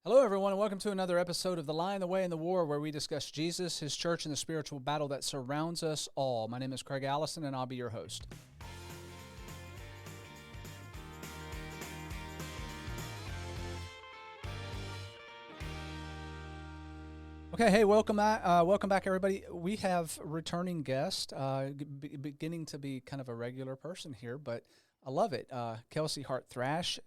Hello, everyone, and welcome to another episode of The Lion, the Way, and the War, where we discuss Jesus, his church, and the spiritual battle that surrounds us all. My name is Craig Allison, and I'll be your host. Okay, hey, welcome back, everybody. We have a returning guest, beginning to be kind of a regular person here, but I love it. Kelsey Hart Thrash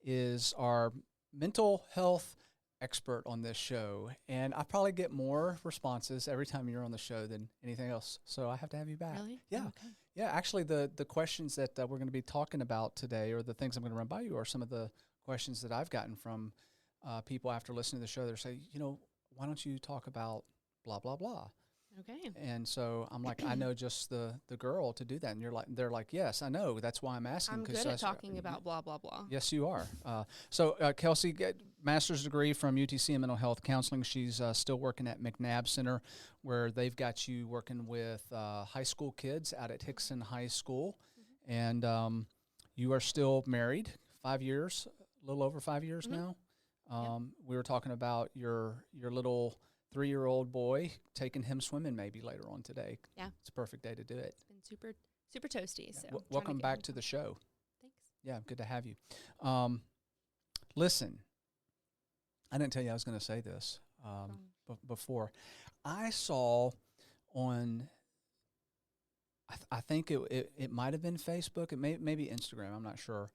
is our mental health expert on this show, and I probably get more responses every time you're on the show than anything else. So I have to have you back. Really? Yeah. Okay. Yeah. Actually, the questions that we're going to be talking about today, or the things I'm going to run by you, are some of the questions that I've gotten from people after listening to the show. They're saying, why don't you talk about blah blah blah? Okay. And so I'm like, I know just the girl to do that. And they're like, yes, I know. That's why I'm asking. I'm good at talking about blah, blah, blah. Yes, you are. So Kelsey, master's degree from UTC in mental health counseling. She's still working at McNabb Center, where they've got you working with high school kids out at Hickson High School. Mm-hmm. And you are still married, 5 years, a little over 5 years now. Yep. We were talking about your little 3-year-old boy, taking him swimming maybe later on today. Yeah. It's a perfect day to do it. It's been super toasty. Yeah. So Welcome back to the show. Thanks. Yeah, good to have you. Listen, I didn't tell you I was going to say this before. I saw on, I think it might have been Facebook, it maybe Instagram, I'm not sure.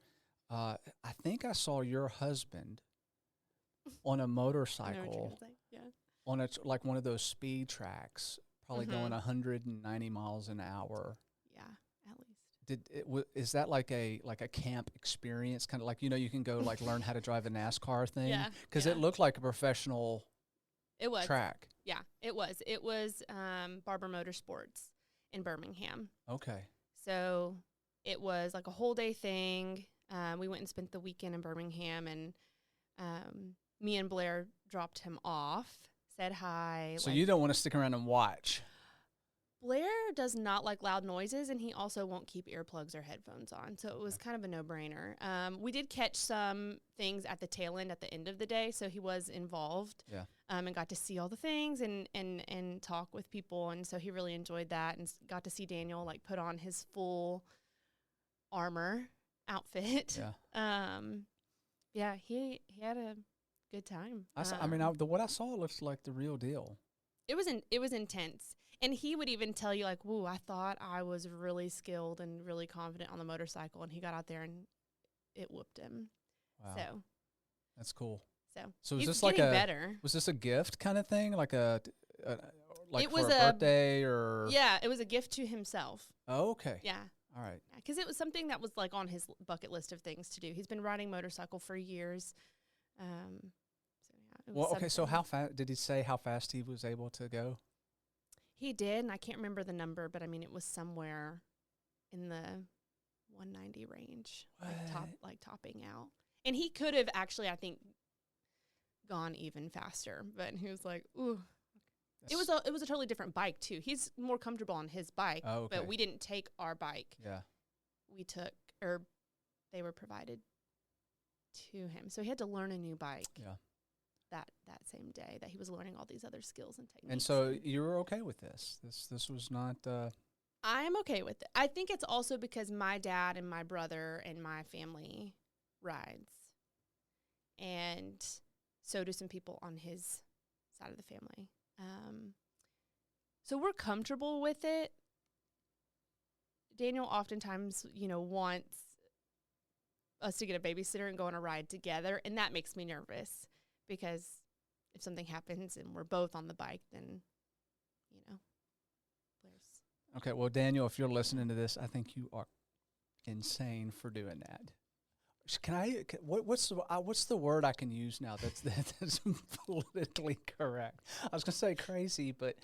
I think I saw your husband on a motorcycle. Yeah. On like one of those speed tracks, probably going 190 miles an hour. Yeah, at least. Is that like a camp experience, kind of like you can go like learn how to drive a NASCAR thing? Yeah, because it looked like a professional. It was track. Yeah, it was. It was Barber Motorsports in Birmingham. Okay. So it was like a whole day thing. We went and spent the weekend in Birmingham, and me and Blair dropped him off. Said hi. So you don't want to stick around and watch. Blair does not like loud noises, and he also won't keep earplugs or headphones on. So it was kind of a no-brainer. We did catch some things at the tail end, at the end of the day, so he was involved. Yeah. And got to see all the things and talk with people, and so he really enjoyed that, and got to see Daniel like put on his full armor outfit. Yeah. Yeah. He had a good time. What I saw looks like the real deal. It was intense, and he would even tell you like, "Woo, I thought I was really skilled and really confident on the motorcycle," and he got out there and it whooped him. Wow, so that's cool. So was he's this like better. Was this a gift kind of thing, like like it for was a birthday or? Yeah, it was a gift to himself. Oh, okay. Yeah. All right. Because it was something that was like on his bucket list of things to do. He's been riding motorcycle for years. So how fast did he say how fast he was able to go? He did, and I can't remember the number, but I mean it was somewhere in the 190 range, topping out. And he could have actually, I think, gone even faster, but he was like, "Ooh." It was a totally different bike too. He's more comfortable on his bike, but we didn't take our bike. Yeah. They were provided to him, so he had to learn a new bike. Yeah. That same day that he was learning all these other skills and techniques. And so you were okay with this? This was not. I'm okay with it. I think it's also because my dad and my brother and my family rides, and so do some people on his side of the family. So we're comfortable with it. Daniel oftentimes, wants us to get a babysitter and go on a ride together, and that makes me nervous because if something happens and we're both on the bike, then, Blair's. Okay, well, Daniel, if you're listening to this, I think you are insane for doing that. What's the word I can use now that's politically correct? I was going to say crazy, but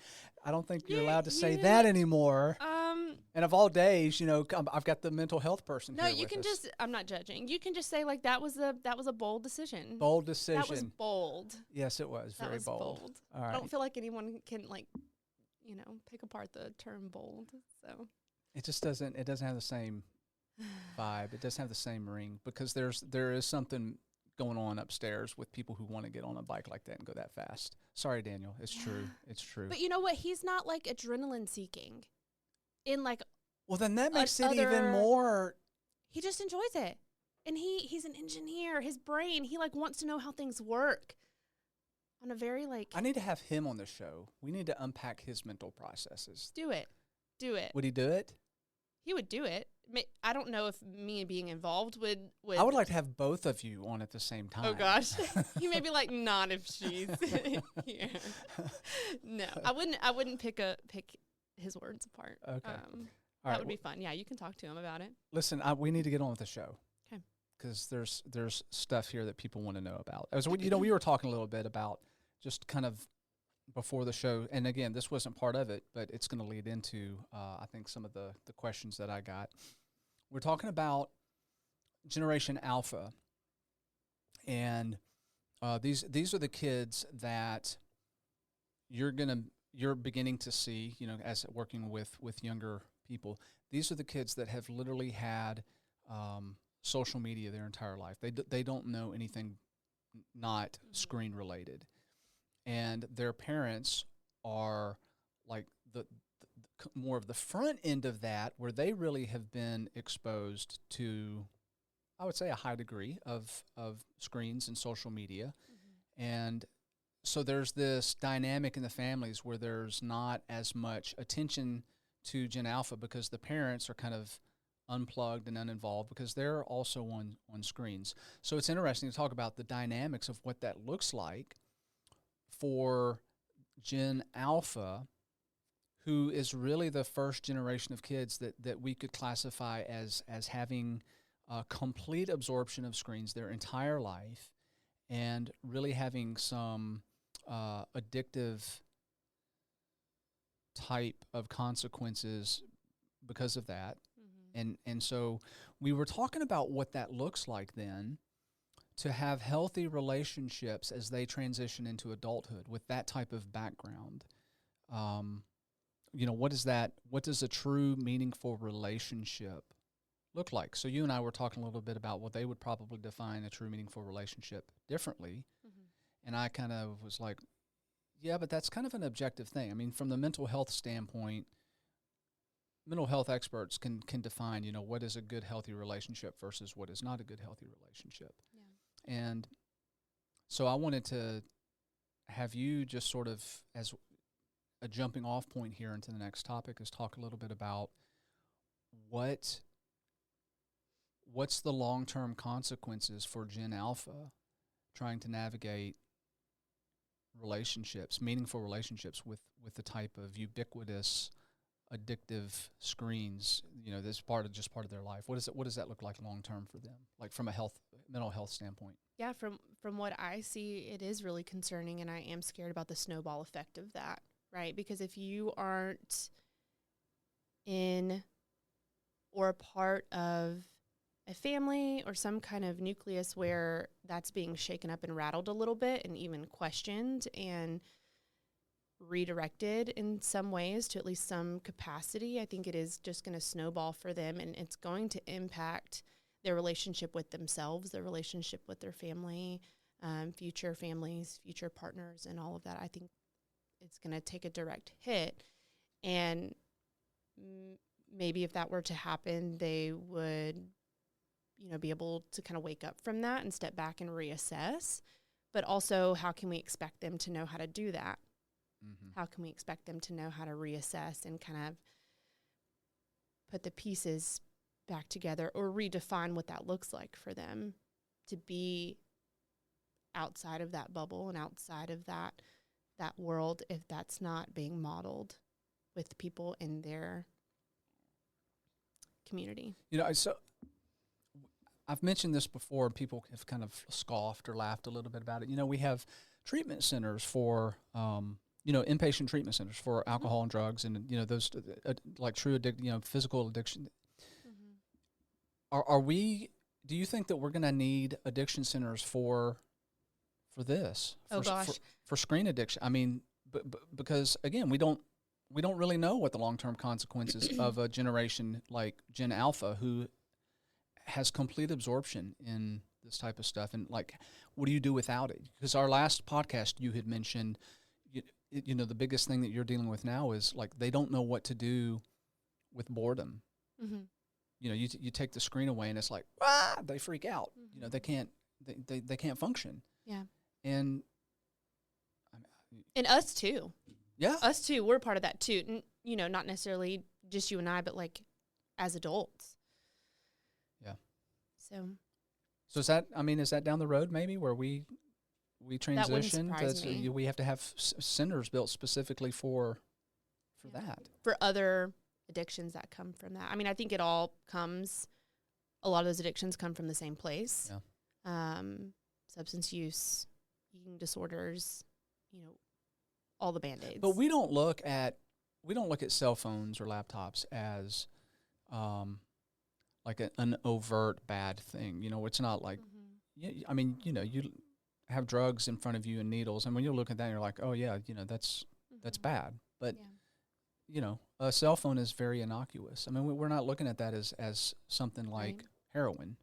I don't think you're allowed to say that anymore. And of all days, I've got the mental health person here. No, you can just. I'm not judging. You can just say like that was a bold decision. Bold decision. That was bold. Yes, it was very bold. All right. I don't feel like anyone can pick apart the term bold. So it just doesn't. It doesn't have the same vibe. It doesn't have the same ring because there is something going on upstairs with people who want to get on a bike like that and go that fast. Sorry, Daniel. It's true. It's true. But you know what? He's not like adrenaline seeking. In like, well, then that makes it even more. He just enjoys it, and he's an engineer. His brain, he like wants to know how things work. On a very like, I need to have him on the show. We need to unpack his mental processes. Do it. Would he do it? He would do it. I don't know if me being involved would. I would like to have both of you on at the same time. Oh gosh, he may be like, not if she's here. No, I wouldn't pick his words apart. Okay, that would be fun. Yeah, you can talk to him about it. Listen, we need to get on with the show. Okay. Because there's stuff here that people want to know about. As we were talking a little bit about just kind of before the show, and again, this wasn't part of it, but it's going to lead into I think some of the questions that I got. We're talking about Generation Alpha, and these are the kids that you're beginning to see, as working with younger people. These are the kids that have literally had social media their entire life. They don't know anything not screen related, and their parents are like the more of the front end of that, where they really have been exposed to, I would say, a high degree of screens and social media. And so there's this dynamic in the families where there's not as much attention to Gen Alpha because the parents are kind of unplugged and uninvolved because they're also on screens. So it's interesting to talk about the dynamics of what that looks like for Gen Alpha, who is really the first generation of kids that we could classify as having complete absorption of screens their entire life and really having some addictive type of consequences because of that. And so we were talking about what that looks like then to have healthy relationships as they transition into adulthood with that type of background. What is that? What does a true meaningful relationship look like? So you and I were talking a little bit about what they would probably define a true meaningful relationship differently. And I kind of was like, yeah, but that's kind of an objective thing. I mean, from the mental health standpoint, mental health experts can define, what is a good, healthy relationship versus what is not a good, healthy relationship. Yeah. And so I wanted to have you just sort of, as a jumping off point here into the next topic, is talk a little bit about what's the long-term consequences for Gen Alpha trying to navigate relationships, meaningful relationships with the type of ubiquitous addictive screens, this part of their life. What does that look like long term for them, like from a mental health standpoint? Yeah, from what I see, it is really concerning, and I am scared about the snowball effect of that, right? Because if you aren't in or a part of a family or some kind of nucleus where that's being shaken up and rattled a little bit and even questioned and redirected in some ways to at least some capacity, I think it is just going to snowball for them, and it's going to impact their relationship with themselves, their relationship with their family, future families, future partners, and all of that. I think it's going to take a direct hit, and maybe if that were to happen, they would, be able to kind of wake up from that and step back and reassess. But also, how can we expect them to know how to do that? How can we expect them to know how to reassess and kind of put the pieces back together or redefine what that looks like for them to be outside of that bubble and outside of that world if that's not being modeled with people in their community? So I've mentioned this before, and people have kind of scoffed or laughed a little bit about it. We have treatment centers for inpatient treatment centers for alcohol and drugs, and those like true physical addiction. Do you think that we're going to need addiction centers for this? For screen addiction? I mean, because again, we don't really know what the long-term consequences of a generation like Gen Alpha who has complete absorption in this type of stuff, and like, what do you do without it? Because our last podcast, you had mentioned, the biggest thing that you're dealing with now is like they don't know what to do with boredom. Mm-hmm. You take the screen away, and it's like, they freak out. Mm-hmm. They can't function. Yeah. And us too. Yeah. Us too. We're part of that too. Not necessarily just you and I, but like as adults. Yeah. So is that down the road maybe where we transition? That wouldn't surprise me. We have to have centers built specifically for that. For other addictions that come from that. I mean, I think a lot of those addictions come from the same place. Yeah. Substance use, eating disorders, all the Band-Aids. But we don't look at cell phones or laptops as like an overt bad thing. It's not like, you have drugs in front of you and needles, and when you look at that, you're like, oh yeah, that's bad. But a cell phone is very innocuous. I mean, we're not looking at that as something like heroin.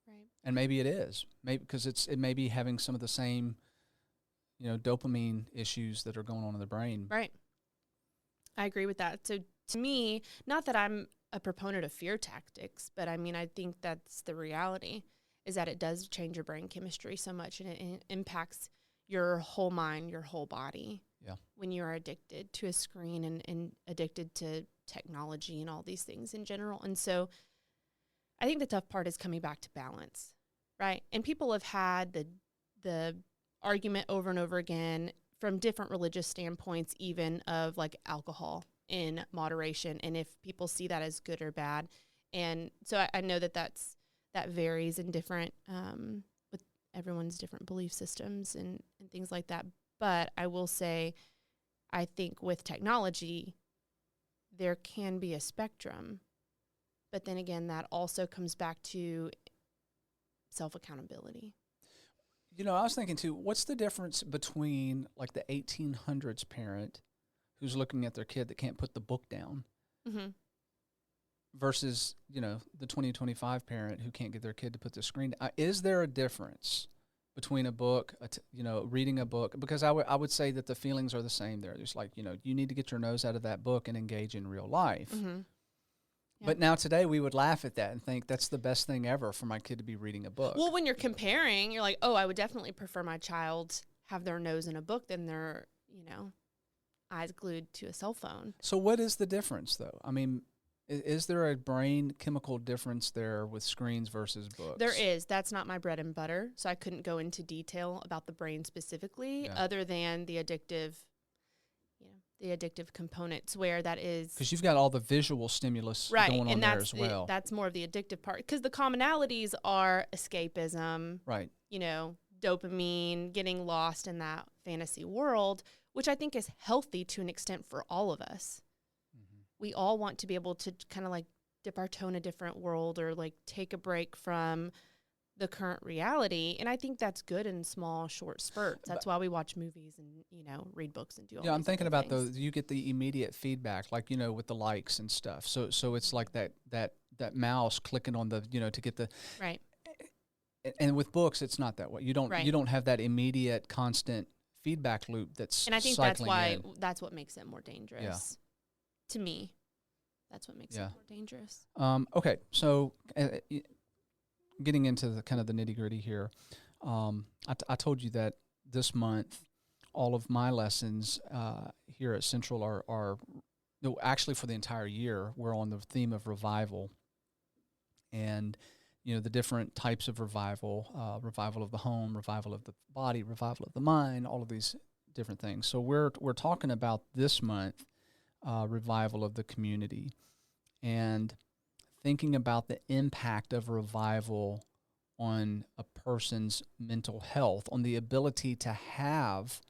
Right. And maybe it is, maybe because it may be having some of the same, dopamine issues that are going on in the brain. Right. I agree with that. So to me, not that I'm a proponent of fear tactics, but I mean, I think that's the reality, is that it does change your brain chemistry so much, and it impacts your whole mind, your whole body. Yeah. When you are addicted to a screen and addicted to technology and all these things in general. And so I think the tough part is coming back to balance, right? And people have had the argument over and over again from different religious standpoints, even of like alcohol in moderation, and if people see that as good or bad. And so I know that varies in different, with everyone's different belief systems and things like that. But I will say, I think with technology, there can be a spectrum. But then again, that also comes back to self-accountability. I was thinking too, what's the difference between like the 1800s parent who's looking at their kid that can't put the book down mm-hmm. versus, the 2025 parent who can't get their kid to put the screen down? Is there a difference between a book, reading a book? Because I would say that the feelings are the same there. There's like, you need to get your nose out of that book and engage in real life. Mm-hmm. Yeah. But now today we would laugh at that and think that's the best thing ever for my kid to be reading a book. Well, when you're comparing, you're like, oh, I would definitely prefer my child have their nose in a book than their, eyes glued to a cell phone. So what is the difference, though? I mean, is there a brain chemical difference there with screens versus books? There is. That's not my bread and butter, so I couldn't go into detail about the brain specifically, other than the addictive components where that is. Because you've got all the visual stimulus going on there as well. That's more of the addictive part. Because the commonalities are escapism, right? Dopamine, getting lost in that fantasy world, which I think is healthy to an extent for all of us. Mm-hmm. We all want to be able to kind of like dip our toe in a different world or like take a break from the current reality. And I think that's good in small, short spurts. That's why we watch movies and, read books and do all these I'm thinking about things. you get the immediate feedback, like, with the likes and stuff. So it's like that mouse clicking on the, to get the. Right. And with books, it's not that way. You don't have that immediate, constant feedback loop that's. And I think that's why that's what makes it more dangerous. Yeah. To me, that's what makes it more dangerous. Okay, so getting into the kind of the nitty gritty here, I told you that this month, all of my lessons here at Central are actually for the entire year, we're on the theme of revival, and the different types of revival, revival of the home, revival of the body, revival of the mind, all of these different things. So we're talking about this month, revival of the community, and thinking about the impact of revival on a person's mental health, on the ability to have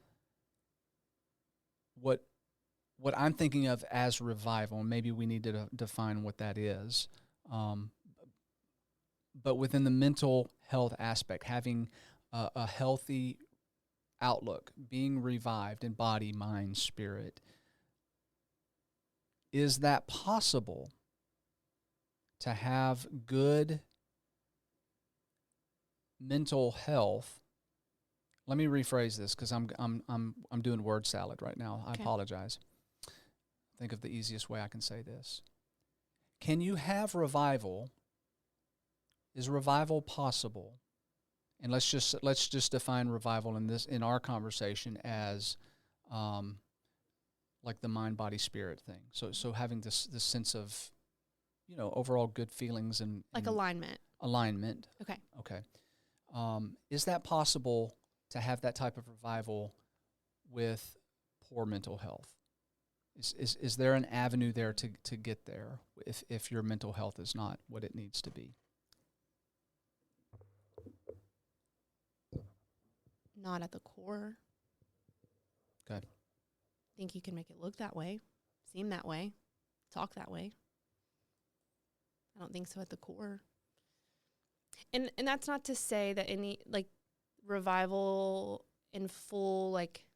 what I'm thinking of as revival. Maybe we need to define what that is. But within the mental health aspect, having a healthy outlook, being revived in body, mind, spirit, is that possible to have good mental health. Let me rephrase this because I'm doing word salad right now. I Okay. apologize. Think of the easiest way I can say this. Can you have revival? Is revival possible? And let's just define revival in our conversation as like the mind, body, spirit thing. So having this sense of, overall good feelings and Like alignment. alignment. Okay. Okay. Is that possible to have that type of revival with poor mental health? Is there an avenue there to get there if your mental health is not what it needs to be? Not at the core. Okay. Think you can make it look that way, seem that way, talk that way. I don't think so at the core. And that's not to say that any like revival in full like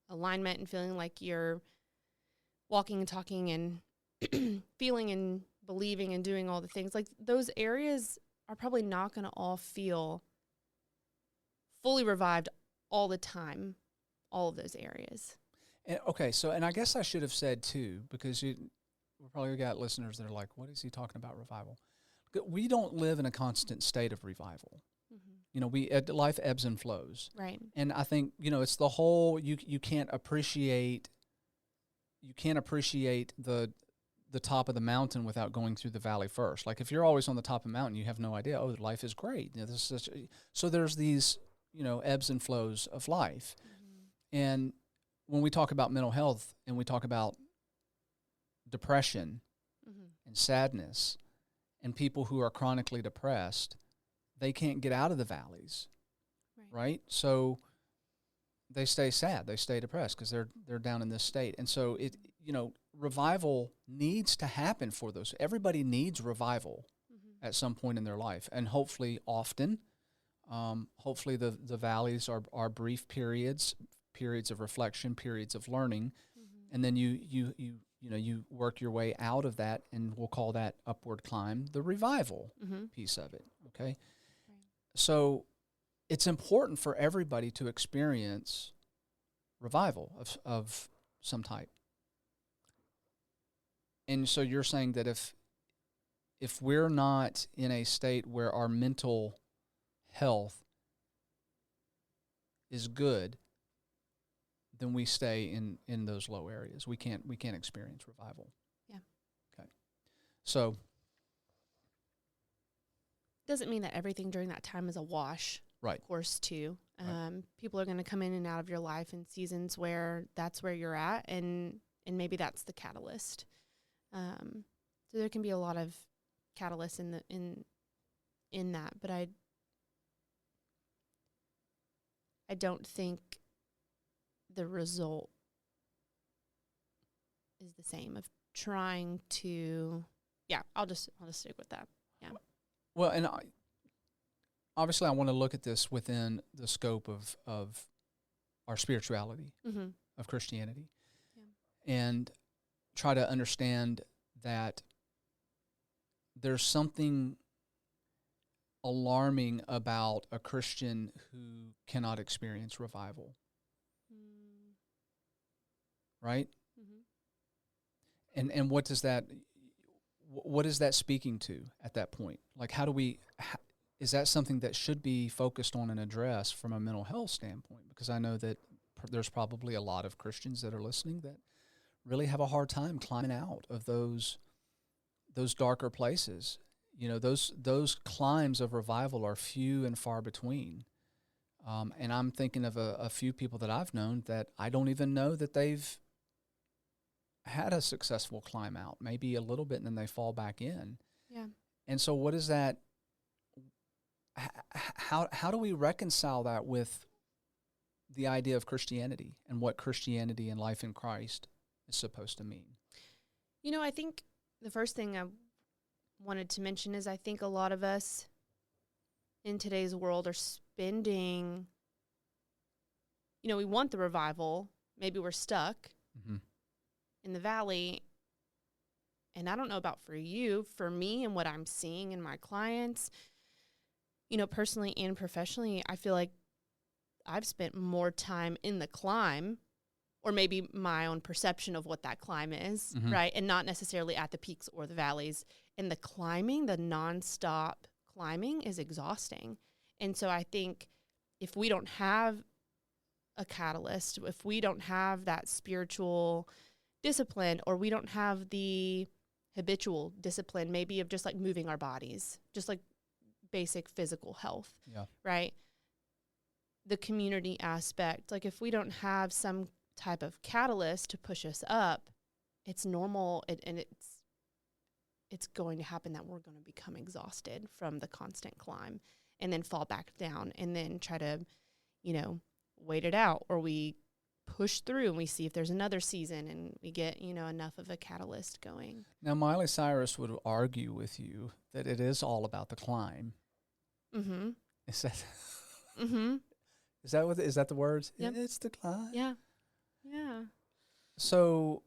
alignment and feeling like you're walking and talking and feeling and believing and doing all the things. Like those areas are probably not going to all feel fully revived all the time, all of those areas. And, okay, and I guess I should have said too, because we probably got listeners that are like, what is he talking about revival? We don't live in a constant state of revival. Mm-hmm. Life ebbs and flows. Right. And I think, it's the whole, you can't appreciate the top of the mountain without going through the valley first. Like if you're always on the top of the mountain, you have no idea, oh, life is great. So there's these, ebbs and flows of life. Mm-hmm. And when we talk about mental health and we talk about depression mm-hmm. and sadness and people who are chronically depressed, they can't get out of the valleys, right? So they stay sad, they stay depressed because they're down in this state. And so revival needs to happen for those. Everybody needs revival mm-hmm. at some point in their life, and hopefully often. Hopefully the valleys are brief periods of reflection, periods of learning, mm-hmm. and then you work your way out of that, and we'll call that upward climb, the revival mm-hmm. piece of it. Okay, right. So it's important for everybody to experience revival of some type. And so you're saying that if we're not in a state where our mental health is good, then we stay in those low areas. We can't experience revival. Yeah. Okay. So doesn't mean that everything during that time is a wash. Right. Of course, too. Right. People are going to come in and out of your life in seasons where that's where you're at, and maybe that's the catalyst. So there can be a lot of catalysts in that, but I don't think the result is the same of trying to. Yeah, I'll just stick with that. Yeah. Well, and obviously, I want to look at this within the scope of our spirituality, mm-hmm. of Christianity, yeah. and try to understand that there's something alarming about a Christian who cannot experience revival. Mm. Right? Mm-hmm. And what is that speaking to at that point? Like, is that something that should be focused on and addressed from a mental health standpoint? Because I know that there's probably a lot of Christians that are listening that really have a hard time climbing out of those darker places. Those climbs of revival are few and far between. And I'm thinking of a few people that I've known that I don't even know that they've had a successful climb out, maybe a little bit, and then they fall back in. Yeah. And so what is that? How do we reconcile that with the idea of Christianity and what Christianity and life in Christ is supposed to mean? I think the first thing I wanted to mention is I think a lot of us in today's world are spending, we want the revival. Maybe we're stuck mm-hmm. in the valley. And I don't know about for you, for me and what I'm seeing in my clients, personally and professionally, I feel like I've spent more time in the climb, or maybe my own perception of what that climb is, right? And not necessarily at the peaks or the valleys. And the climbing, the nonstop climbing is exhausting. And so I think if we don't have a catalyst, if we don't have that spiritual discipline, or we don't have the habitual discipline, maybe of just like moving our bodies, just like basic physical health, right? The community aspect, like if we don't have some type of catalyst to push us up, it's normal, and it's going to happen that we're going to become exhausted from the constant climb, and then fall back down, and then try to, wait it out, or we push through and we see if there's another season and we get, enough of a catalyst going. Now, Miley Cyrus would argue with you that it is all about the climb. Mm-hmm. Is that? Mm-hmm. Is that the words? Yep. It's the climb. Yeah. Yeah. So,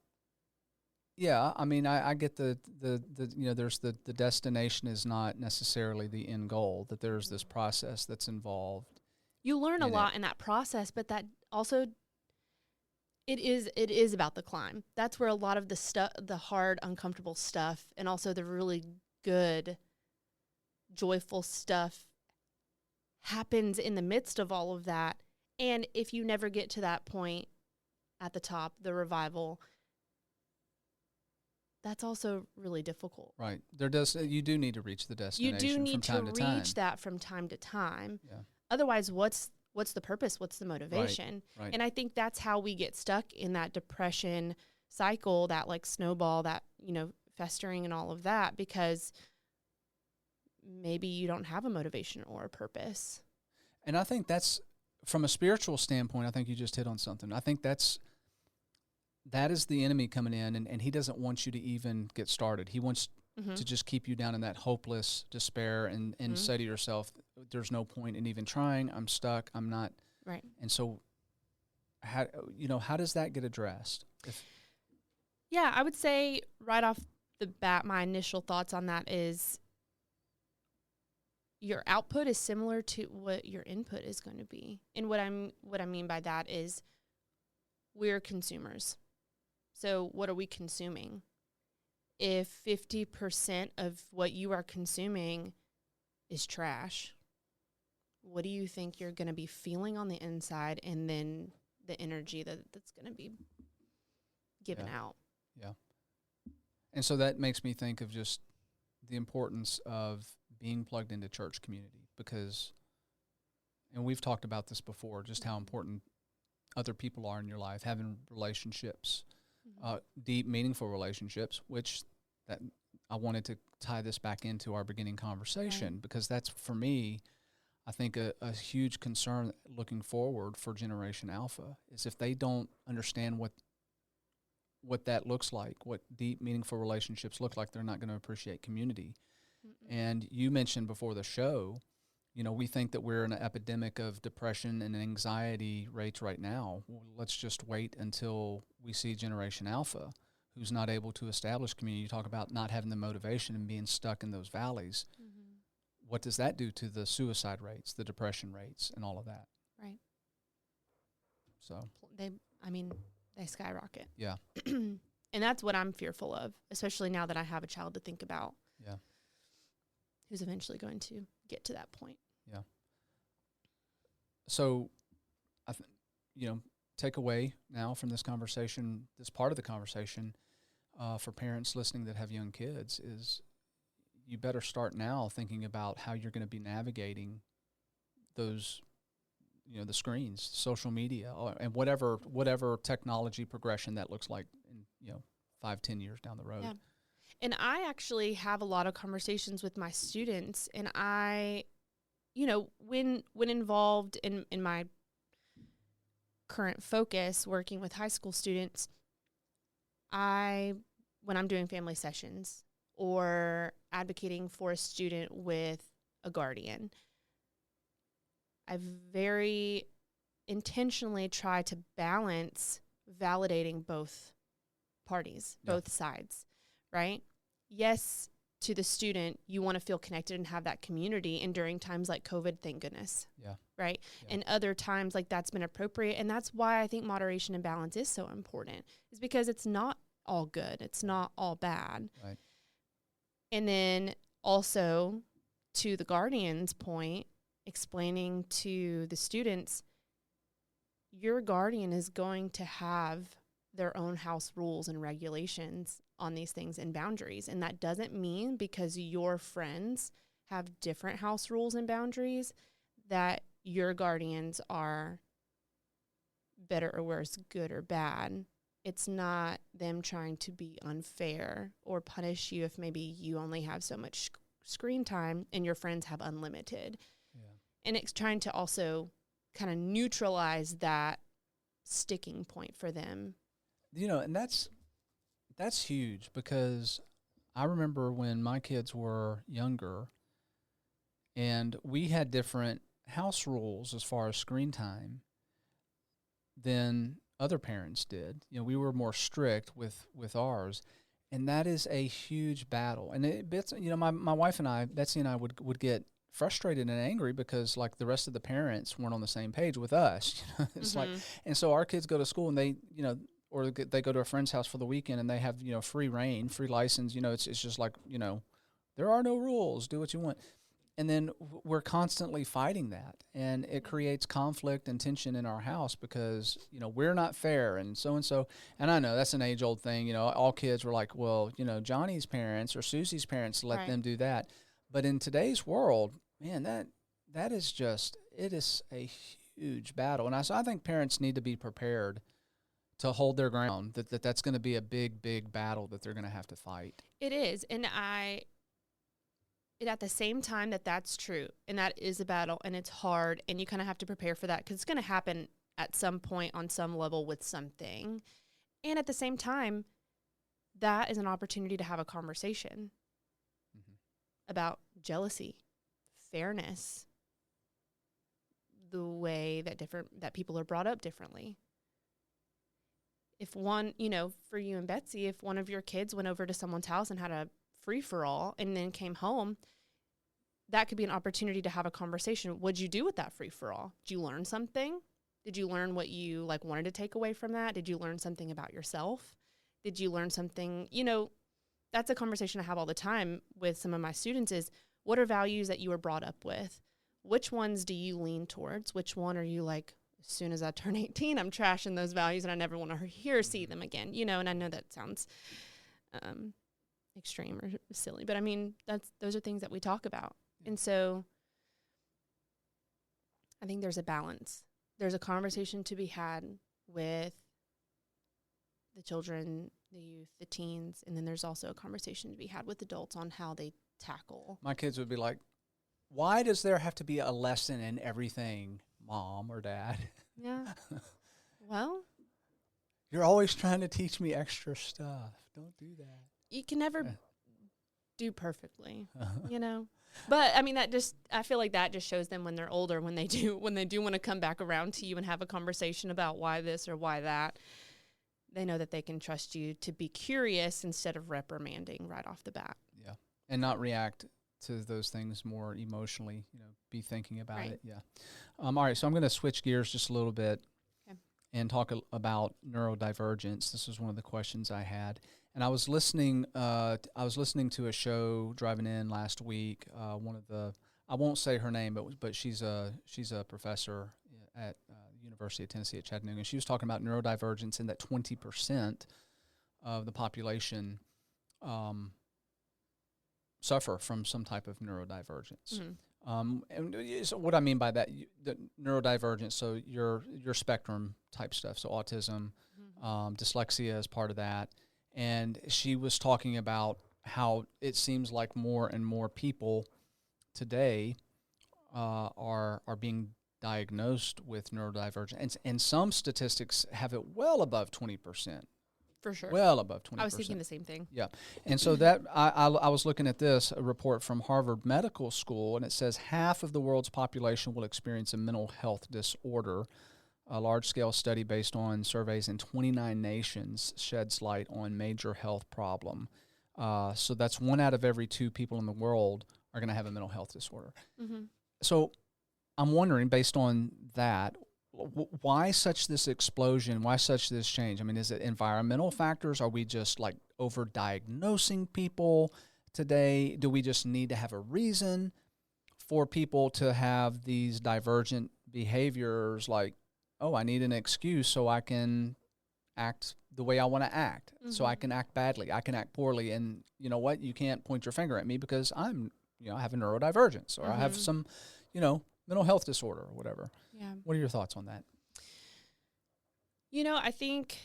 yeah, I mean, I get the there's the destination is not necessarily the end goal, that there's this process that's involved. You learn a lot in that process, but that also, it is about the climb. That's where a lot of the hard, uncomfortable stuff, and also the really good, joyful stuff happens in the midst of all of that. And if you never get to that point at the top, the revival, that's also really difficult. Right. You do need to reach the destination. You do need to reach that from time to time. Yeah. Otherwise, what's the purpose? What's the motivation? Right. And I think that's how we get stuck in that depression cycle, that like snowball, that, festering and all of that, because maybe you don't have a motivation or a purpose. And I think that's, from a spiritual standpoint, I think you just hit on something. I think that is the enemy coming in, and he doesn't want you to even get started. He wants to just keep you down in that hopeless despair and say to yourself, there's no point in even trying. I'm stuck. I'm not. Right. And so how does that get addressed? Yeah, I would say right off the bat, my initial thoughts on that is your output is similar to what your input is going to be. And what I mean by that is we're consumers. So what are we consuming? If 50% of what you are consuming is trash, what do you think you're going to be feeling on the inside, and then the energy that's going to be given out? Yeah. And so that makes me think of just the importance of being plugged into church community, because, and we've talked about this before, just how important other people are in your life, having relationships, deep, meaningful relationships, which that I wanted to tie this back into our beginning conversation, because that's, for me, I think a huge concern looking forward for Generation Alpha is if they don't understand what that looks like, what deep, meaningful relationships look like, they're not going to appreciate community. And you mentioned before the show, we think that we're in an epidemic of depression and anxiety rates right now. Well, let's just wait until we see Generation Alpha, who's not able to establish community. You talk about not having the motivation and being stuck in those valleys. What does that do to the suicide rates, the depression rates, and all of that? Right. So they skyrocket. Yeah. And that's what I'm fearful of, especially now that I have a child to think about. Yeah. Who's eventually going to get to that point. Yeah. So, take away now from this conversation, this part of the conversation, for parents listening that have young kids, is you better start now thinking about how you're going to be navigating those, the screens, social media, and whatever technology progression that looks like in 5-10 years down the road. Yeah. And I actually have a lot of conversations with my students, and I, when involved in my current focus working with high school students, when I'm doing family sessions or advocating for a student with a guardian, I very intentionally try to balance validating both parties, both sides, right? Yes, to the student, you want to feel connected and have that community. And during times like COVID, thank goodness. Yeah. Right. Yeah. And other times like that's been appropriate. And that's why I think moderation and balance is so important, is because it's not all good. It's not all bad. Right. And then also to the guardian's point, explaining to the students, your guardian is going to have their own house rules and regulations on these things and boundaries. And that doesn't mean because your friends have different house rules and boundaries that your guardians are better or worse, good or bad. It's not them trying to be unfair or punish you if maybe you only have so much screen time and your friends have unlimited. Yeah. And it's trying to also kind of neutralize that sticking point for them. You know, and that's huge, because I remember when my kids were younger and we had different house rules as far as screen time than other parents did. You know, we were more strict with ours, and that is a huge battle. And you know, my wife and I, Betsy and I would get frustrated and angry because like the rest of the parents weren't on the same page with us. You know, it's like, and so our kids go to school and they, you know, or they go to a friend's house for the weekend and they have, you know, free reign, free license. You know, it's just like, you know, there are no rules, do what you want. And then we're constantly fighting that, and it creates conflict and tension in our house because, you know, we're not fair and so. And I know that's an age-old thing. You know, all kids were like, well, you know, Johnny's parents or Susie's parents let them do that. But in today's world, man, that is just, it is a huge battle. And I think parents need to be prepared to hold their ground, that's going to be a big, big battle that they're going to have to fight. It is. And at the same time that's true, and that is a battle, and it's hard, and you kind of have to prepare for that because it's going to happen at some point on some level with something. And at the same time, that is an opportunity to have a conversation about jealousy, fairness, the way that people are brought up differently. If one, you know, for you and Betsy, if one of your kids went over to someone's house and had a free-for-all and then came home, that could be an opportunity to have a conversation. What'd you do with that free-for-all? Did you learn something? Did you learn what you like wanted to take away from that? Did you learn something about yourself? Did you learn something? You know, that's a conversation I have all the time with some of my students is, what are values that you were brought up with? Which ones do you lean towards? Which one are you like, as soon as I turn 18, I'm trashing those values and I never want to hear or see them again? You know, and I know that sounds extreme or silly, but I mean, those are things that we talk about. And so I think there's a balance. There's a conversation to be had with the children, the youth, the teens, and then there's also a conversation to be had with adults on how they tackle. My kids would be like, why does there have to be a lesson in everything, Mom or Dad? Yeah. Well, you're always trying to teach me extra stuff. Don't do that. You can never do perfectly, you know? But I mean, I feel like that just shows them when they're older, when they do want to come back around to you and have a conversation about why this or why that, they know that they can trust you to be curious instead of reprimanding right off the bat. Yeah. And not react to those things more emotionally, you know, be thinking about it. Yeah. All right. So I'm going to switch gears just a little bit and talk about neurodivergence. This was one of the questions I had. And I was listening to a show driving in last week. I won't say her name, but she's a professor at University of Tennessee at Chattanooga. And she was talking about neurodivergence and that 20% of the population suffer from some type of neurodivergence. And so what I mean by that, the neurodivergence, so your spectrum type stuff, so autism, dyslexia is part of that. And she was talking about how it seems like more and more people today are being diagnosed with neurodivergence. And some statistics have it well above 20%. For sure. Well above 20%. I was thinking the same thing. Yeah. And so that I was looking at this, a report from Harvard Medical School, and it says half of the world's population will experience a mental health disorder. A large-scale study based on surveys in 29 nations sheds light on major health problem. So that's 1 out of every 2 people in the world are going to have a mental health disorder. Mm-hmm. So I'm wondering, based on that, why such this explosion? Why such this change? I mean, is it environmental factors? Are we just like over-diagnosing people today? Do we just need to have a reason for people to have these divergent behaviors, like, oh, I need an excuse so I can act the way I want to act, so I can act badly, I can act poorly, and you know what? You can't point your finger at me because I'm, I have a neurodivergence, or I have some, mental health disorder or whatever. Yeah. What are your thoughts on that? I think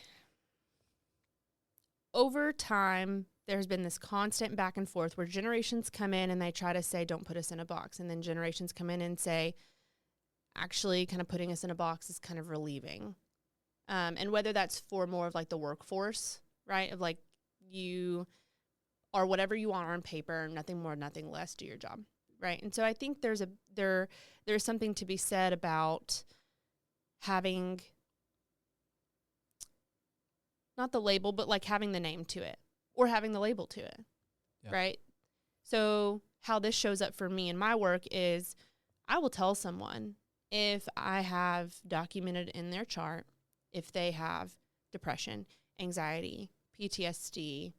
over time, there's been this constant back and forth where generations come in and they try to say, don't put us in a box. And then generations come in and say, actually, kind of putting us in a box is kind of relieving. And whether that's for more of like the workforce, right? Of like you are whatever you are on paper, nothing more, nothing less, do your job, right? And so I think there's something to be said about having not the label, but like having the name to it or having the label to it, right? So how this shows up for me in my work is I will tell someone if I have documented in their chart if they have depression, anxiety, PTSD,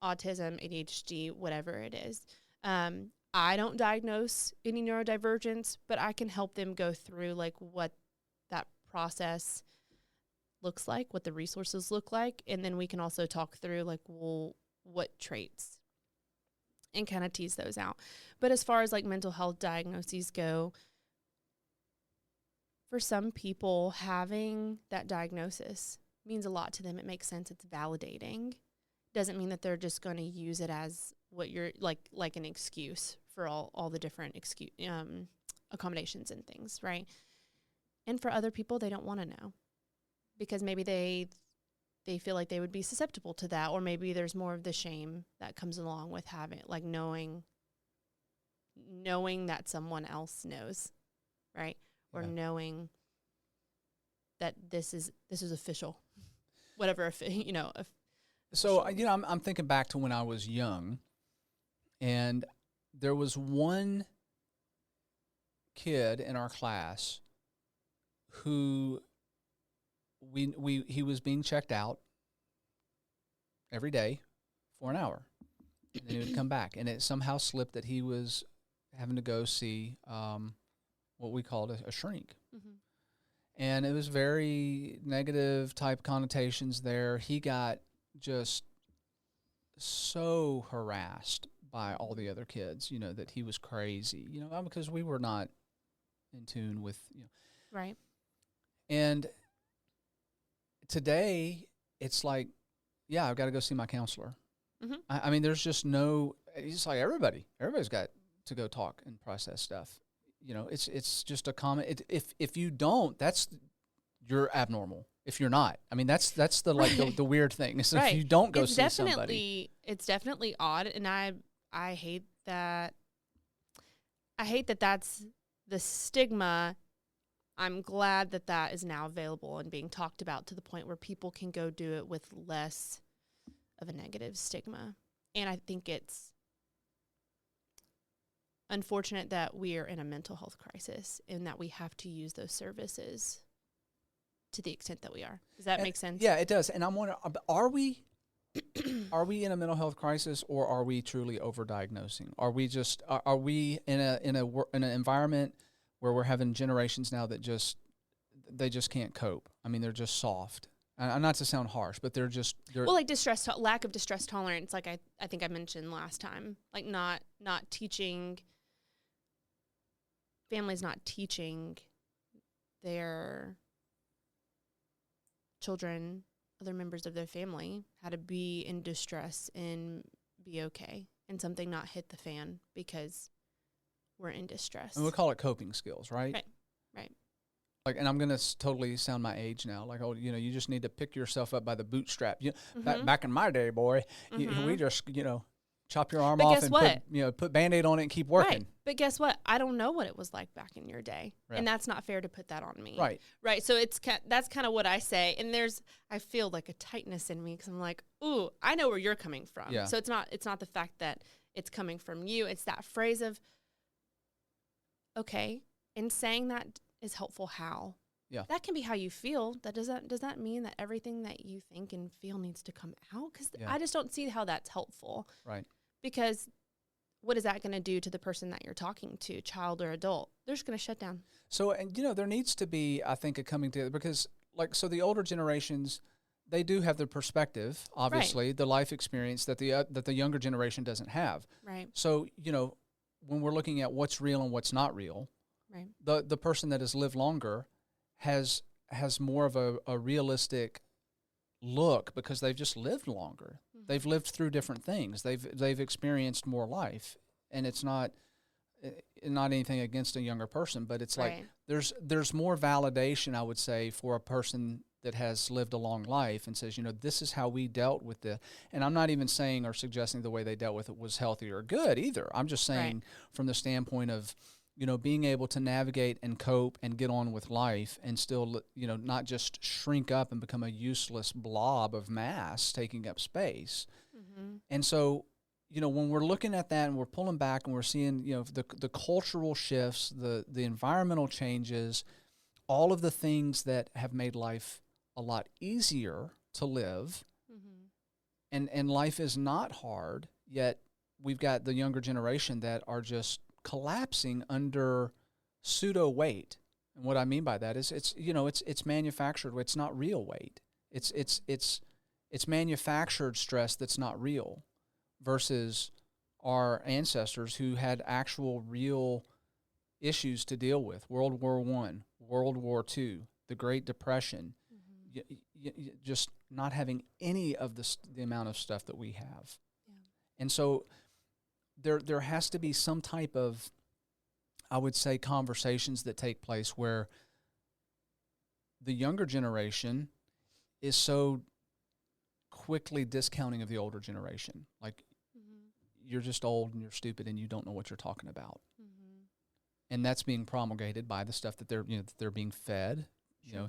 autism, ADHD, whatever it is. I don't diagnose any neurodivergence, but I can help them go through like what that process looks like, what the resources look like, and then we can also talk through like, well, what traits, and kind of tease those out. But as far as like mental health diagnoses go, for some people, having that diagnosis means a lot to them. It makes sense. It's validating. Doesn't mean that they're just going to use it as what you're like an excuse for all the different accommodations and things, right? And for other people, they don't want to know because maybe they feel like they would be susceptible to that, or maybe there's more of the shame that comes along with having, like knowing that someone else knows, right? Or knowing that this is official, whatever, So, I'm thinking back to when I was young, and there was one kid in our class who he was being checked out every day for an hour, and then he would come back, and it somehow slipped that he was having to go see what we called a shrink. Mm-hmm. And it was very negative type connotations there. He got just so harassed by all the other kids, that he was crazy, because we were not in tune with, Right. And today it's like, yeah, I've got to go see my counselor. Mm-hmm. I mean, there's just it's just like everybody's got to go talk and process stuff. It's just a common. If you don't, you're abnormal. If you're not, I mean, that's the like the weird thing is if you don't go see somebody. It's definitely odd, and I hate that. I hate that that's the stigma. I'm glad that is now available and being talked about to the point where people can go do it with less of a negative stigma, and I think it's unfortunate that we are in a mental health crisis and that we have to use those services to the extent that we are. Does that make sense? Yeah, it does. And I'm wondering, are we in a mental health crisis, or are we truly overdiagnosing? Are we just are we in an environment where we're having generations now that they just can't cope? I mean, they're just soft. Not to sound harsh, but they're like lack of distress tolerance. Like I think I mentioned last time, like not teaching. Families not teaching their children, other members of their family, how to be in distress and be okay, and something not hit the fan because we're in distress. And we call it coping skills, right? Right. Like, and I'm going to totally sound my age now. Like, you just need to pick yourself up by the bootstrap. Back in my day, boy, we just, chop your arm But off guess and what? put Band-Aid on it and keep working. Right. But guess what? I don't know what it was like back in your day. Right. And that's not fair to put that on me. Right. Right. So that's kind of what I say. And I feel like a tightness in me because I'm like, ooh, I know where you're coming from. Yeah. So it's not the fact that it's coming from you. It's that phrase of, okay, and saying that is helpful how? Yeah. That can be how you feel. Does that mean that everything that you think and feel needs to come out? Because I just don't see how that's helpful. Right. Because what is that going to do to the person that you're talking to, child or adult? They're just going to shut down. So, and there needs to be, I think, a coming together because, so the older generations, they do have the perspective, obviously, Right. the life experience that the younger generation doesn't have. Right. So, when we're looking at what's real and what's not real, right. the person that has lived longer has more of a realistic look because they've just lived longer. Mm-hmm. They've lived through different things. They've experienced more life, and it's not anything against a younger person, but it's right. like there's more validation, I would say, for a person that has lived a long life and says, this is how we dealt with it. And I'm not even saying or suggesting the way they dealt with it was healthy or good either. I'm just saying right. from the standpoint of, being able to navigate and cope and get on with life and still, not just shrink up and become a useless blob of mass taking up space. Mm-hmm. And so, when we're looking at that and we're pulling back and we're seeing, the cultural shifts, the environmental changes, all of the things that have made life a lot easier to live, mm-hmm. and life is not hard, yet we've got the younger generation that are just collapsing under pseudo weight. And what I mean by that is it's manufactured. It's not real weight. It's manufactured stress that's not real versus our ancestors who had actual real issues to deal with. World War I, World War II, the Great Depression, mm-hmm. Just not having any of the amount of stuff that we have. Yeah. And so there has to be some type of, I would say, conversations that take place where the younger generation is so quickly discounting of the older generation. Like, mm-hmm. you're just old and you're stupid and you don't know what you're talking about. Mm-hmm. And that's being promulgated by the stuff that they're being fed,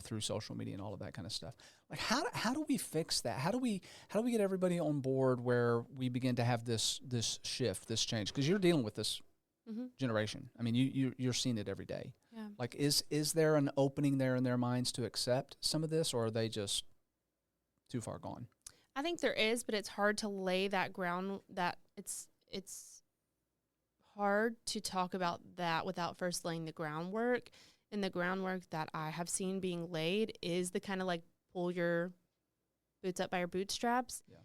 through social media and all of that kind of stuff. Like, how do we fix that? How do we get everybody on board where we begin to have this shift, this change? Because you're dealing with this mm-hmm. generation. I mean, you're seeing it every day. Yeah. Like, is there an opening there in their minds to accept some of this, or are they just too far gone? I think there is, but it's hard to lay that ground. That it's hard to talk about that without first laying the groundwork. And the groundwork that I have seen being laid is the kind of like pull your boots up by your bootstraps. Yeah.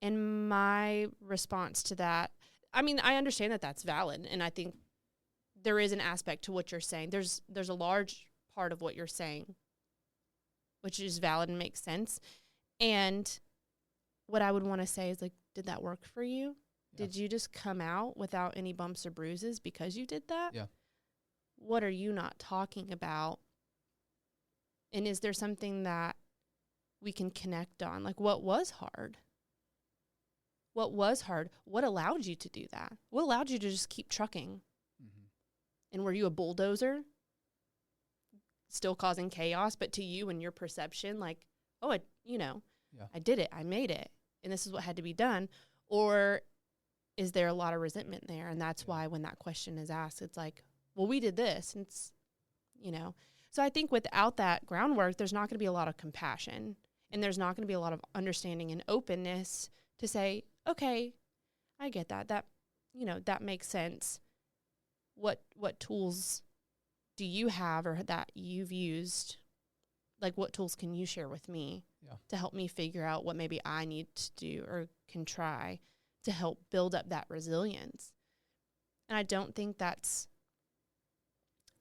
And my response to that, I mean, I understand that that's valid. And I think there is an aspect to what you're saying. There's a large part of what you're saying, which is valid and makes sense. And what I would want to say is, like, did that work for you? Yeah. Did you just come out without any bumps or bruises because you did that? Yeah. What are you not talking about? And is there something that we can connect on? Like, what was hard? What was hard? What allowed you to do that? What allowed you to just keep trucking? Mm-hmm. And were you a bulldozer? Still causing chaos, but to you and your perception, like, oh, I did it. I made it. And this is what had to be done. Or is there a lot of resentment there? And that's why when that question is asked, it's like, well, we did this. And it's, So I think without that groundwork, there's not going to be a lot of compassion. And there's not going to be a lot of understanding and openness to say, okay, I get that. That makes sense. What tools do you have or that you've used? Like, what tools can you share with me to help me figure out what maybe I need to do or can try to help build up that resilience? And I don't think that's,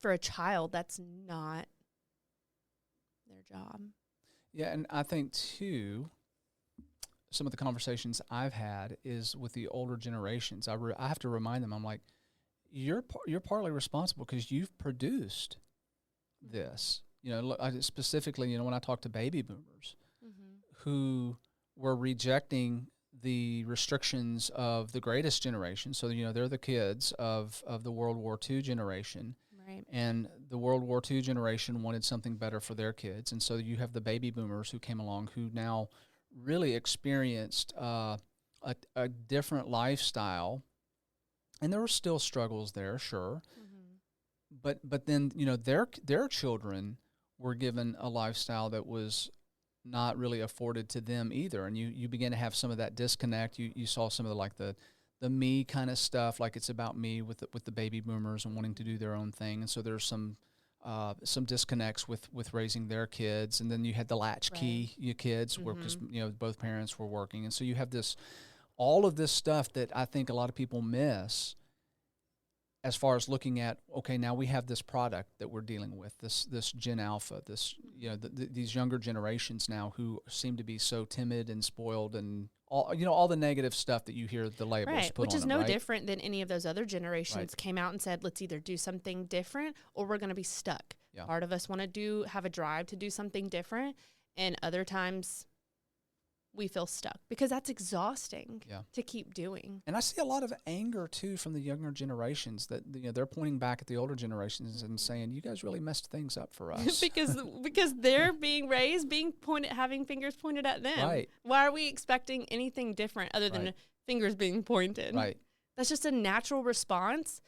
for a child, that's not their job. Yeah, and I think, too, some of the conversations I've had is with the older generations. I have to remind them, I'm like, you're partly responsible because you've produced this. Specifically, when I talk to baby boomers mm-hmm. who were rejecting the restrictions of the greatest generation. So, they're the kids of the World War II generation. Right. And the World War II generation wanted something better for their kids. And so you have the baby boomers who came along who now really experienced a different lifestyle. And there were still struggles there, sure. Mm-hmm. But then, their children were given a lifestyle that was not really afforded to them either, and you begin to have some of that disconnect. You saw some of the me kind of stuff, like it's about me with the baby boomers and wanting to do their own thing, and so there's some disconnects with raising their kids, and then you had the latchkey kids where because both parents were working, and so you have all of this stuff that I think a lot of people miss as far as looking at, okay, now we have this product that we're dealing with, this Gen Alpha, these younger generations now who seem to be so timid and spoiled and all the negative stuff that you hear the labels put which on is them, no right? different than any of those other generations came out and said, let's either do something different or we're going to be stuck. Yeah. Part of us want to have a drive to do something different, and other times we feel stuck because that's exhausting to keep doing. And I see a lot of anger too from the younger generations that they're pointing back at the older generations and saying, "You guys really messed things up for us." because they're being raised, having fingers pointed at them. Right. Why are we expecting anything different other than fingers being pointed? Right. That's just a natural response.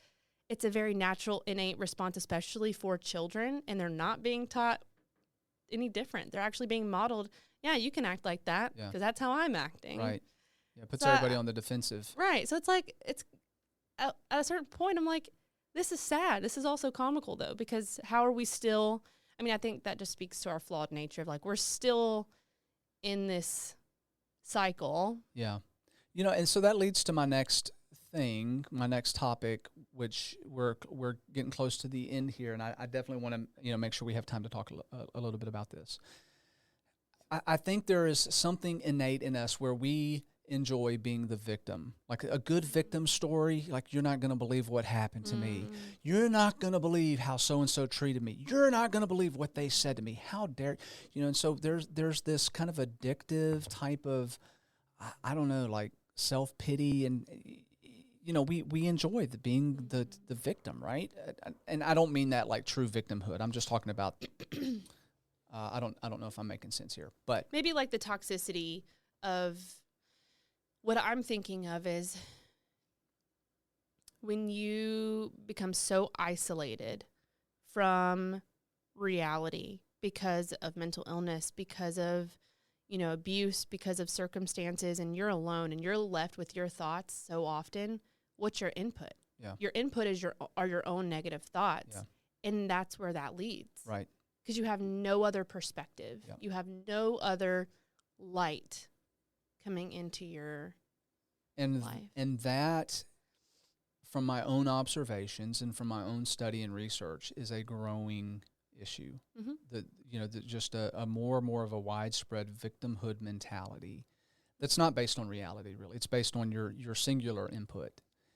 It's a very natural, innate response, especially for children, and they're not being taught any different. They're actually being modeled. Yeah, you can act like that because that's how I'm acting. Right. Yeah, puts everybody on the defensive. Right. So it's like, at a certain point, I'm like, this is sad. This is also comical, though, because how are we still, I think that just speaks to our flawed nature of like, we're still in this cycle. Yeah. And so that leads to my next topic, which we're getting close to the end here. And I definitely want to, make sure we have time to talk a little bit about this. I think there is something innate in us where we enjoy being the victim. Like a good victim story, like you're not going to believe what happened to me. You're not going to believe how so-and-so treated me. You're not going to believe what they said to me. How dare you? And so there's this kind of addictive type of, I don't know, like self-pity and, we enjoy being the victim, right? And I don't mean that like true victimhood. I'm just talking about... I don't know if I'm making sense here, but maybe like the toxicity of what I'm thinking of is when you become so isolated from reality because of mental illness, because of, abuse, because of circumstances, and you're alone and you're left with your thoughts so often. What's your input? Yeah. Your input are your own negative thoughts. Yeah. And that's where that leads. Right. Because you have no other perspective. Yep. You have no other light coming into your life. And that, from my own observations and from my own study and research, is a growing issue. Mm-hmm. Just a more and more of a widespread victimhood mentality that's not based on reality, really. It's based on your singular input.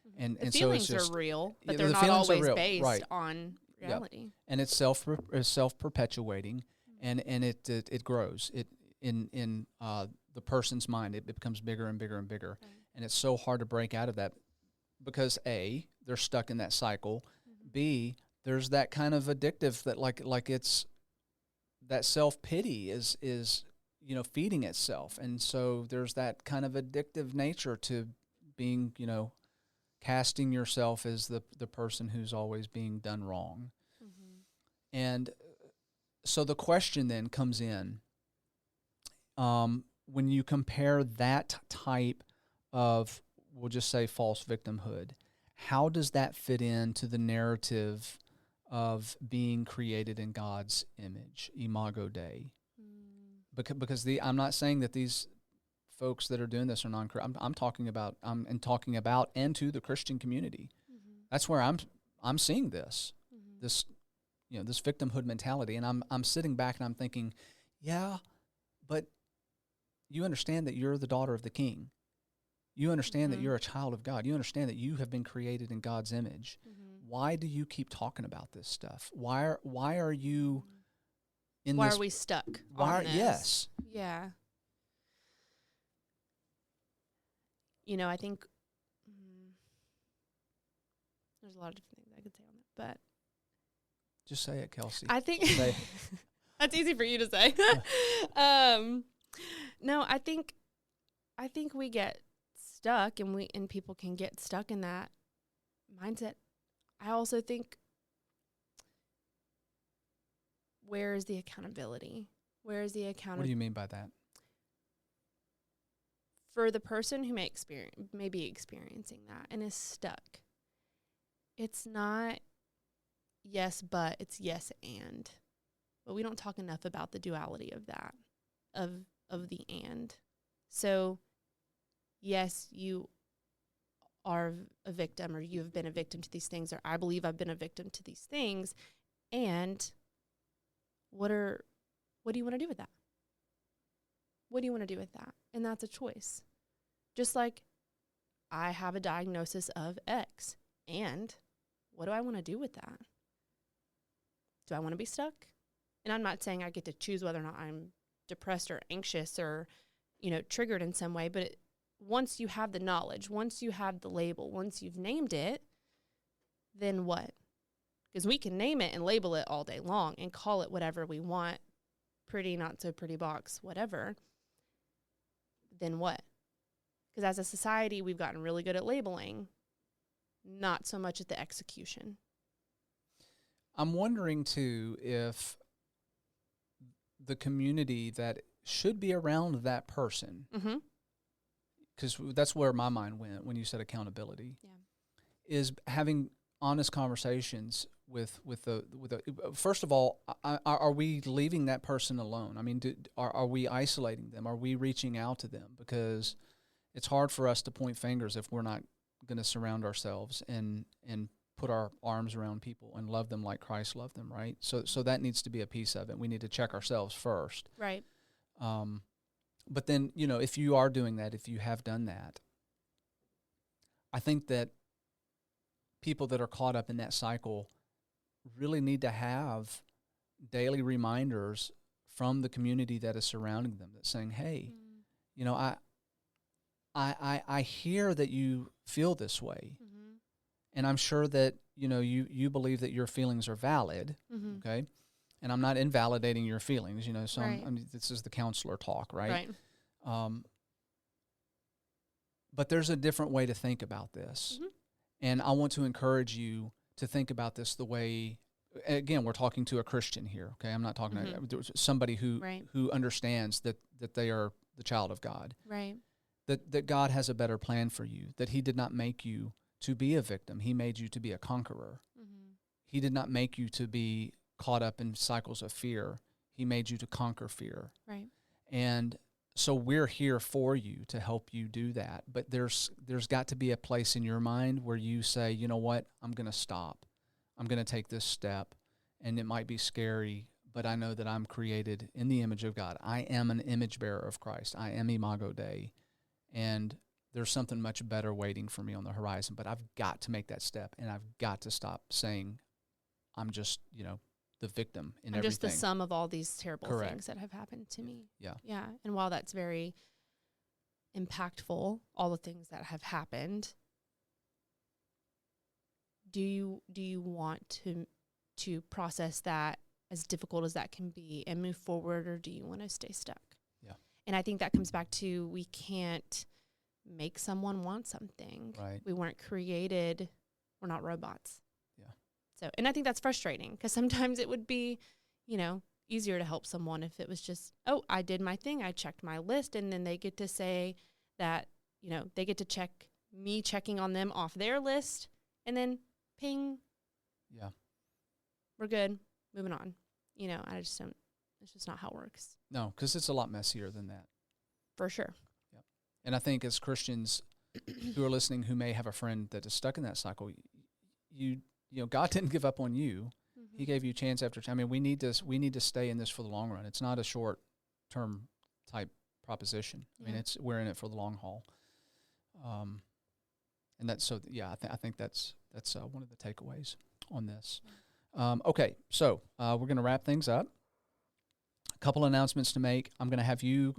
Mm-hmm. And the so feelings it's just, are real, but they're not always based on reality. Yep. And it's self-perpetuating, and it grows. It in the person's mind, it becomes bigger and bigger and bigger, and it's so hard to break out of that because A, they're stuck in that cycle. Mm-hmm. B, there's that kind of addictive that like it's that self-pity is feeding itself, and so there's that kind of addictive nature to being casting yourself as the person who's always being done wrong. Mm-hmm. And so the question then comes in, when you compare that type of, we'll just say false victimhood, how does that fit into the narrative of being created in God's image, Imago Dei? Because I'm not saying that these folks that are doing this are non-Christian. I'm talking about and to the Christian community. Mm-hmm. That's where I'm seeing this this victimhood mentality, and I'm sitting back and I'm thinking, yeah, but you understand that you're the daughter of the King. You understand that you're a child of God. You understand that you have been created in God's image. Mm-hmm. Why do you keep talking about this stuff? Why are you in Why this? Are we stuck on this? Yes. Yeah. I think there's a lot of different things I could say on that, but just say it, Kelsey. I think Say it. that's easy for you to say. No, I think we get stuck, and people can get stuck in that mindset. I also think, where is the accountability? Where is the accountability? What do you mean by that? For the person who may be experiencing that and is stuck, it's not yes, but it's yes and. But we don't talk enough about the duality of that, of the and. So, yes, you are a victim, or you have been a victim to these things, or I believe I've been a victim to these things. And what do you want to do with that? What do you want to do with that? And that's a choice. Just like I have a diagnosis of X, and what do I want to do with that? Do I want to be stuck? And I'm not saying I get to choose whether or not I'm depressed or anxious or, triggered in some way, but once you have the knowledge, once you have the label, once you've named it, then what? Because we can name it and label it all day long and call it whatever we want, pretty, not so pretty box, whatever. Then what? Because as a society, we've gotten really good at labeling, not so much at the execution. I'm wondering, too, if the community that should be around that person, because that's where my mind went when you said accountability, is having honest conversations with the first of all, are we leaving that person alone? I mean, are we isolating them? Are we reaching out to them? Because it's hard for us to point fingers if we're not going to surround ourselves and put our arms around people and love them like Christ loved them, right? So that needs to be a piece of it. We need to check ourselves first. Right. But then, if you are doing that, if you have done that, I think that people that are caught up in that cycle really need to have daily reminders from the community that is surrounding them that's saying, hey, I hear that you feel this way. And I'm sure that, you believe that your feelings are valid, okay? And I'm not invalidating your feelings, so right. This is the counselor talk, right? But there's a different way to think about this. And I want to encourage you to think about this the way, again, we're talking to a Christian here, okay? I'm not talking to somebody who understands that they are the child of God. Right. That God has a better plan for you, that he did not make you to be a victim. He made you to be a conqueror. He did not make you to be caught up in cycles of fear. He made you to conquer fear. Right. And so we're here for you to help you do that. But there's got to be a place in your mind where you say, you know what, I'm going to stop. I'm going to take this step. And it might be scary, but I know that I'm created in the image of God. I am an image bearer of Christ. I am Imago Dei. And there's something much better waiting for me on the horizon. But I've got to make that step, and I've got to stop saying I'm just, the victim in everything. I'm just the sum of all these terrible Correct. Things that have happened to me. Yeah. Yeah. And while that's very impactful, all the things that have happened, do you want to process that, as difficult as that can be, and move forward, or do you want to stay stuck? Yeah. And I think that comes back to, we can't make someone want something. Right. We weren't created, we're not robots. Yeah. So, and I think that's frustrating, because sometimes it would be, easier to help someone if it was just, oh, I did my thing, I checked my list, and then they get to say that, they get to check me checking on them off their list, and then ping. Yeah. We're good. Moving on. I just don't, it's just not how it works. No, because it's a lot messier than that. For sure. Yep. And I think as Christians who are listening, who may have a friend that is stuck in that cycle, God didn't give up on you. He gave you chance after chance. I mean, we need to stay in this for the long run. It's not a short-term type proposition. Yeah. I mean, we're in it for the long haul. And that's so. Yeah, I think that's one of the takeaways on this. Okay, so we're going to wrap things up. A couple announcements to make. I'm going to have you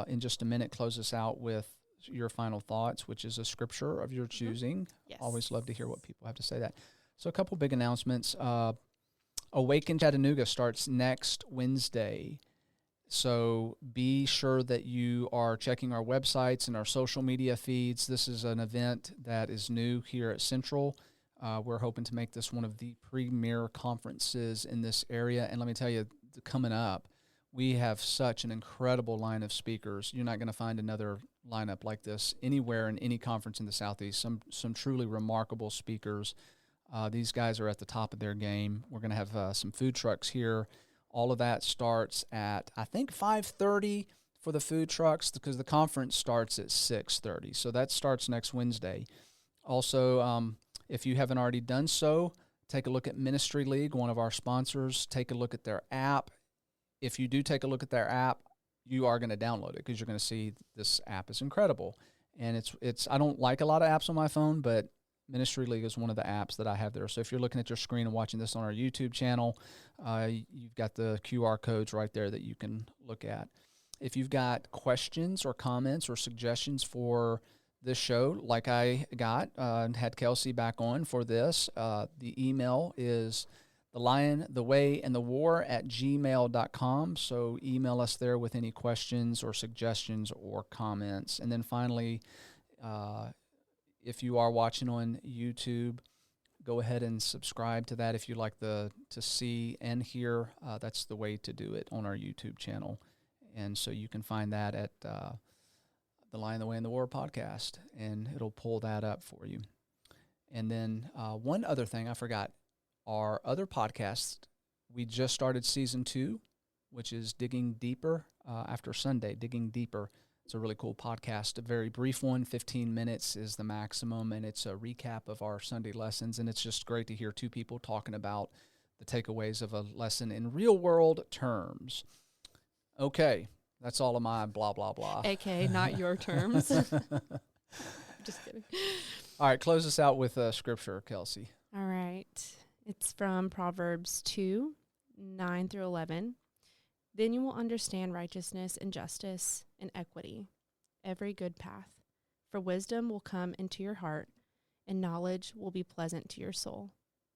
in just a minute close us out with your final thoughts, which is a scripture of your choosing. Yes. Always love to hear what people have to say that. So a couple big announcements. Awaken Chattanooga starts next Wednesday. So be sure that you are checking our websites and our social media feeds. This is an event that is new here at Central. We're hoping to make this one of the premier conferences in this area. And let me tell you, coming up, we have such an incredible line of speakers. You're not going to find another lineup like this anywhere in any conference in the Southeast. Some truly remarkable speakers. These guys are at the top of their game. We're going to have some food trucks here. All of that starts at, I think, 5:30 for the food trucks because the conference starts at 6:30. So that starts next Wednesday. Also, if you haven't already done so, take a look at Ministry League, one of our sponsors. Take a look at their app. If you do take a look at their app, you are going to download it because you're going to see this app is incredible. And it's I don't like a lot of apps on my phone, but Ministry League is one of the apps that I have there. So if you're looking at your screen and watching this on our YouTube channel, you've got the QR codes right there that you can look at. If you've got questions or comments or suggestions for this show, like I got and had Kelsey back on for this, the email is thelionthewayandthewar@gmail.com. So email us there with any questions or suggestions or comments. And then finally, if you are watching on YouTube, go ahead and subscribe to that if you like to see and hear. That's the way to do it on our YouTube channel. And so you can find that at the Lion, the Way, and the War podcast, and it'll pull that up for you. And then one other thing I forgot, our other podcast, we just started season 2, which is Digging Deeper after Sunday, Digging Deeper. It's a really cool podcast, a very brief one, 15 minutes is the maximum, and it's a recap of our Sunday lessons, and it's just great to hear two people talking about the takeaways of a lesson in real-world terms. Okay, that's all of my blah, blah, blah. AKA not your terms. Just kidding. All right, close us out with scripture, Kelsey. All right. It's from Proverbs 2:9-11. Then you will understand righteousness and justice and equity, every good path. For wisdom will come into your heart, and knowledge will be pleasant to your soul,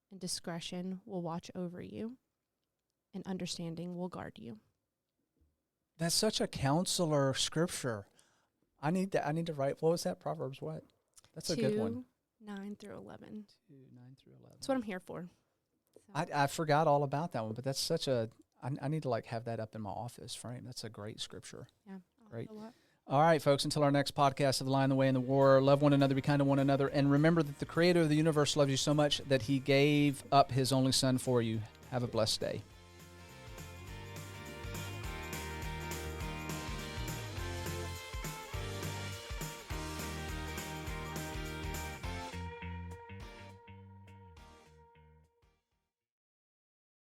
and discretion will watch over you, and understanding will guard you. That's such a counselor scripture. I need to write, what was that? Proverbs what? That's a good one. 2:9-11. 2:9-11. That's what I'm here for. So. I forgot all about that one, but that's such a, I need to have that up in my office frame. That's a great scripture. Yeah. Great. All right, folks, until our next podcast of The Lion, the Way, and the War, love one another, be kind to one another, and remember that the creator of the universe loves you so much that he gave up his only son for you. Have a blessed day.